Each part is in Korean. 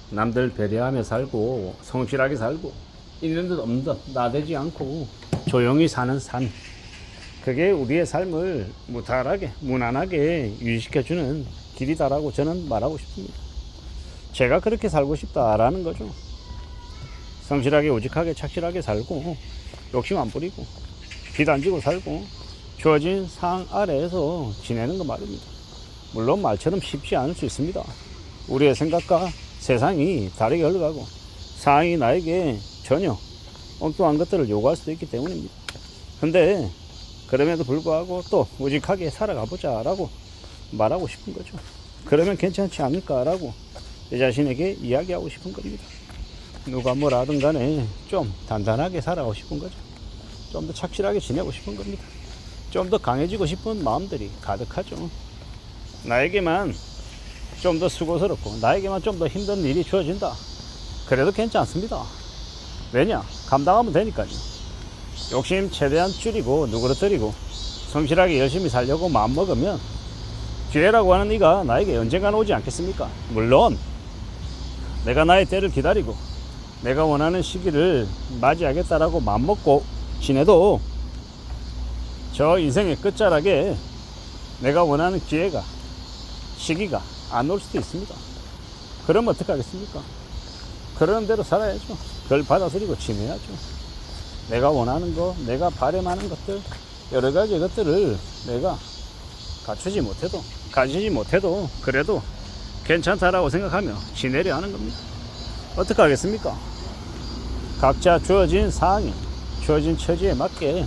남들 배려하며 살고 성실하게 살고 있는 듯 없는 듯 나대지 않고 조용히 사는 삶, 그게 우리의 삶을 무탈하게 무난하게 유지시켜주는 길이다라고 저는 말하고 싶습니다. 제가 그렇게 살고 싶다라는 거죠. 성실하게 우직하게 착실하게 살고 욕심 안 부리고 빚 안 지고 살고 주어진 상황 아래에서 지내는 거 말입니다. 물론 말처럼 쉽지 않을 수 있습니다. 우리의 생각과 세상이 다르게 흘러가고 상황이 나에게 전혀 엉뚱한 것들을 요구할 수도 있기 때문입니다. 근데 그럼에도 불구하고 또 우직하게 살아가 보자 라고 말하고 싶은 거죠. 그러면 괜찮지 않을까라고 내 자신에게 이야기하고 싶은 겁니다. 누가 뭐라 하든 간에 좀 단단하게 살아가고 싶은 거죠. 좀 더 착실하게 지내고 싶은 겁니다. 좀 더 강해지고 싶은 마음들이 가득하죠. 나에게만 좀 더 수고스럽고 나에게만 좀 더 힘든 일이 주어진다, 그래도 괜찮습니다. 왜냐? 감당하면 되니까요. 욕심 최대한 줄이고 누그러뜨리고 성실하게 열심히 살려고 마음먹으면 기회라고 하는 이가 나에게 언젠간 오지 않겠습니까? 물론 내가 나의 때를 기다리고 내가 원하는 시기를 맞이하겠다라고 마음먹고 지내도 저 인생의 끝자락에 내가 원하는 기회가 시기가 안 올 수도 있습니다. 그러면 어떡하겠습니까? 그런 대로 살아야죠. 그걸 받아들이고 지내야죠. 내가 원하는 거, 내가 바람하는 것들, 여러 가지 것들을 내가 갖추지 못해도, 가지지 못해도 그래도 괜찮다라고 생각하며 지내려 하는 겁니다. 어떻게 하겠습니까? 각자 주어진 상황에, 주어진 처지에 맞게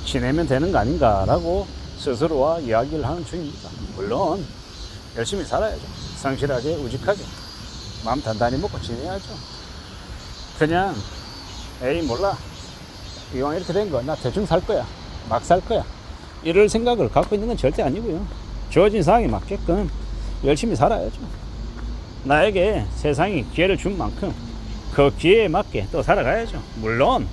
지내면 되는 거 아닌가라고 스스로와 이야기를 하는 중입니다. 물론 열심히 살아야죠. 성실하게 우직하게 마음 단단히 먹고 지내야죠. 그냥 에이 몰라, 이왕 이렇게 된 거 나 대충 살 거야, 막 살 거야, 이럴 생각을 갖고 있는 건 절대 아니고요. 주어진 상황에 맞게끔 열심히 살아야죠. 나에게 세상이 기회를 준 만큼 그 기회에 맞게 또 살아가야죠. 물론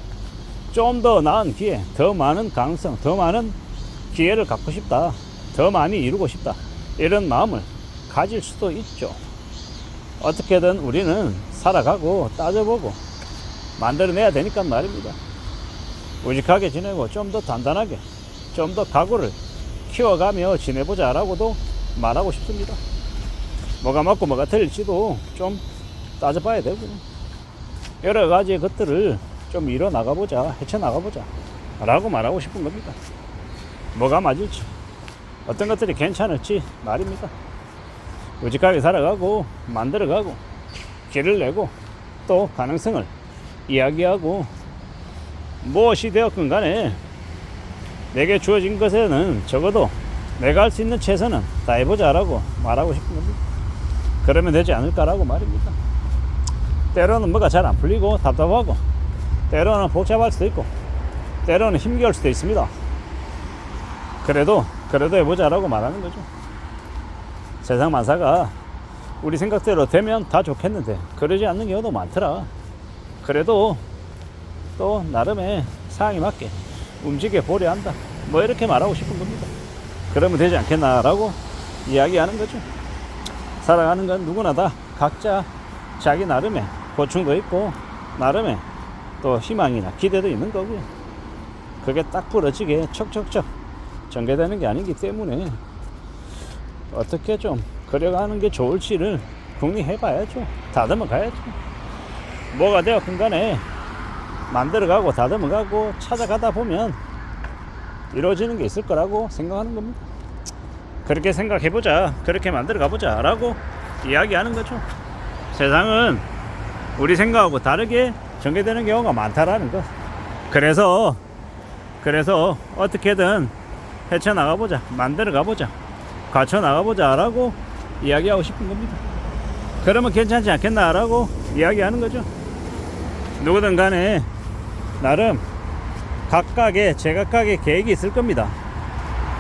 좀 더 나은 기회, 더 많은 가능성, 더 많은 기회를 갖고 싶다, 더 많이 이루고 싶다, 이런 마음을 가질 수도 있죠. 어떻게든 우리는 살아가고 따져보고 만들어내야 되니까 말입니다. 우직하게 지내고 좀 더 단단하게, 좀 더 각오를 키워가며 지내보자 라고도 말하고 싶습니다. 뭐가 맞고 뭐가 틀릴지도 좀 따져봐야 되고, 여러 가지 것들을 좀 이뤄나가보자, 헤쳐나가보자 라고 말하고 싶은 겁니다. 뭐가 맞을지, 어떤 것들이 괜찮을지 말입니다. 우직하게 살아가고 만들어가고 길을 내고 또 가능성을 이야기하고, 무엇이 되었건 간에 내게 주어진 것에는 적어도 내가 할 수 있는 최선은 다해보자 라고 말하고 싶은 겁니다. 그러면 되지 않을까라고 말입니다. 때로는 뭐가 잘 안 풀리고 답답하고, 때로는 복잡할 수도 있고, 때로는 힘겨울 수도 있습니다. 그래도 해보자라고 말하는 거죠. 세상 만사가 우리 생각대로 되면 다 좋겠는데 그러지 않는 경우도 많더라. 그래도 또 나름의 상황에 맞게 움직여 보려 한다, 뭐 이렇게 말하고 싶은 겁니다. 그러면 되지 않겠나라고 이야기하는 거죠. 살아가는 건 누구나 다 각자 자기 나름의 고충도 있고 나름의 또 희망이나 기대도 있는 거고요. 그게 딱 부러지게 척척척 전개되는 게 아니기 때문에 어떻게 좀 그려가는 게 좋을지를 궁리해 봐야죠. 다듬어 가야죠. 뭐가 되었건 간에 만들어가고 다듬어가고 찾아가다 보면 이루어지는 게 있을 거라고 생각하는 겁니다. 그렇게 생각해보자, 그렇게 만들어 가보자 라고 이야기하는 거죠. 세상은 우리 생각하고 다르게 전개되는 경우가 많다라는 것. 그래서 어떻게든 헤쳐나가보자, 만들어 가보자, 갖춰 나가보자 라고 이야기하고 싶은 겁니다. 그러면 괜찮지 않겠나 라고 이야기하는 거죠. 누구든 간에 나름 각각의 제각각의 계획이 있을 겁니다.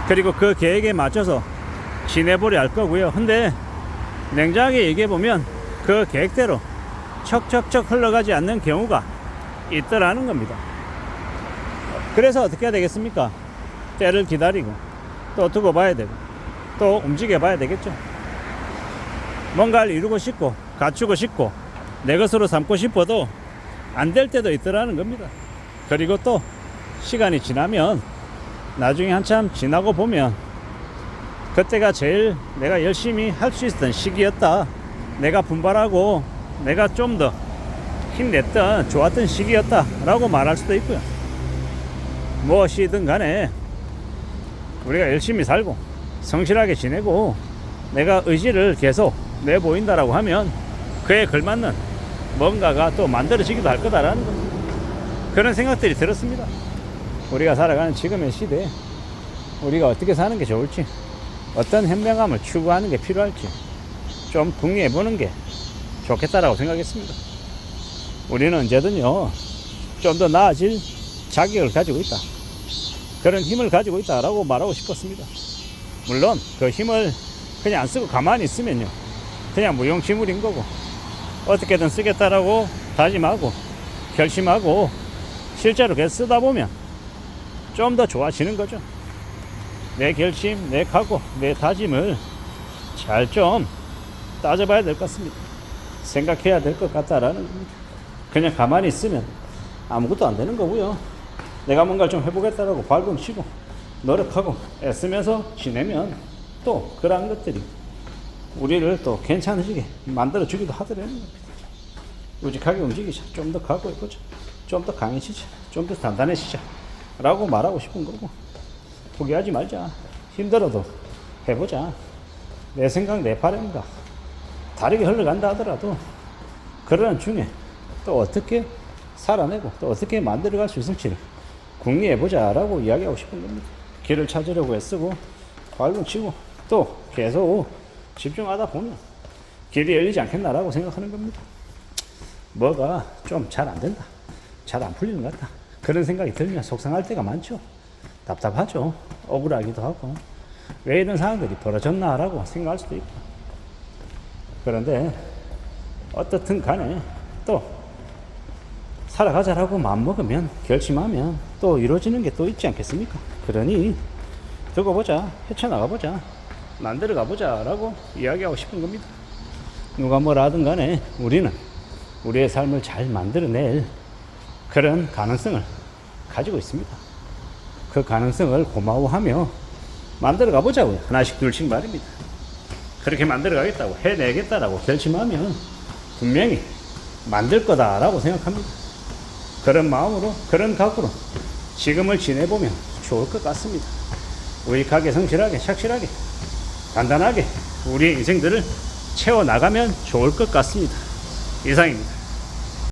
그리고 그 계획에 맞춰서 지내보려 할 거고요. 근데 냉정하게 얘기해보면 그 계획대로 척척척 흘러가지 않는 경우가 있더라는 겁니다. 그래서 어떻게 해야 되겠습니까? 때를 기다리고 또 두고 봐야 되고 또 움직여 봐야 되겠죠. 뭔가를 이루고 싶고 갖추고 싶고 내 것으로 삼고 싶어도 안 될 때도 있더라는 겁니다. 그리고 또 시간이 지나면 나중에 한참 지나고 보면 그때가 제일 내가 열심히 할 수 있었던 시기였다. 내가 분발하고 내가 좀 더 힘냈던 좋았던 시기였다 라고 말할 수도 있고요. 무엇이든 간에 우리가 열심히 살고 성실하게 지내고 내가 의지를 계속 내보인다라고 하면 그에 걸맞는 뭔가가 또 만들어지기도 할 거다라는 겁니다. 그런 생각들이 들었습니다. 우리가 살아가는 지금의 시대에 우리가 어떻게 사는 게 좋을지, 어떤 현명함을 추구하는 게 필요할지 좀 궁리해 보는 게 좋겠다라고 생각했습니다. 우리는 언제든요 좀 더 나아질 자격을 가지고 있다, 그런 힘을 가지고 있다라고 말하고 싶었습니다. 물론 그 힘을 그냥 안 쓰고 가만히 있으면요 그냥 무용지물인 거고, 어떻게든 쓰겠다라고 다짐하고 결심하고 실제로 계속 쓰다 보면 좀 더 좋아지는 거죠. 내 결심, 내 각오, 내 다짐을 잘 좀 따져봐야 될 것 같습니다. 생각해야 될 것 같다라는 겁니다. 그냥 가만히 있으면 아무것도 안 되는 거고요. 내가 뭔가를 좀 해보겠다라고 발버둥치고 노력하고 애쓰면서 지내면 또 그러한 것들이 우리를 또 괜찮아지게 만들어 주기도 하더라는 겁니다. 우직하게 움직이자, 좀 더 각오해보자, 좀 더 강해지자, 좀 더 단단해지자 라고 말하고 싶은 거고, 포기하지 말자, 힘들어도 해보자, 내 생각 내 바람과 다르게 흘러간다 하더라도 그러는 중에 또 어떻게 살아내고 또 어떻게 만들어갈 수 있을지를 궁리해보자 라고 이야기하고 싶은 겁니다. 길을 찾으려고 애쓰고 발버둥치고 또 계속 집중하다 보면 길이 열리지 않겠나라고 생각하는 겁니다. 뭐가 좀 잘 안 된다, 잘 안 풀리는 것 같다, 그런 생각이 들면 속상할 때가 많죠. 답답하죠. 억울하기도 하고 왜 이런 상황들이 벌어졌나라고 생각할 수도 있고. 그런데 어떻든 간에 또 살아가자라고 마음먹으면, 결심하면 또 이루어지는 게 또 있지 않겠습니까? 그러니 두고 보자, 헤쳐나가보자, 만들어가보자 라고 이야기하고 싶은 겁니다. 누가 뭐라 하든 간에 우리는 우리의 삶을 잘 만들어낼 그런 가능성을 가지고 있습니다. 그 가능성을 고마워하며 만들어 가보자고요. 하나씩 둘씩 말입니다. 그렇게 만들어 가겠다고, 해내겠다라고 결심하면 분명히 만들 거다라고 생각합니다. 그런 마음으로, 그런 각오로 지금을 지내보면 좋을 것 같습니다. 우직하게, 성실하게, 착실하게, 단단하게 우리의 인생들을 채워나가면 좋을 것 같습니다. 이상입니다.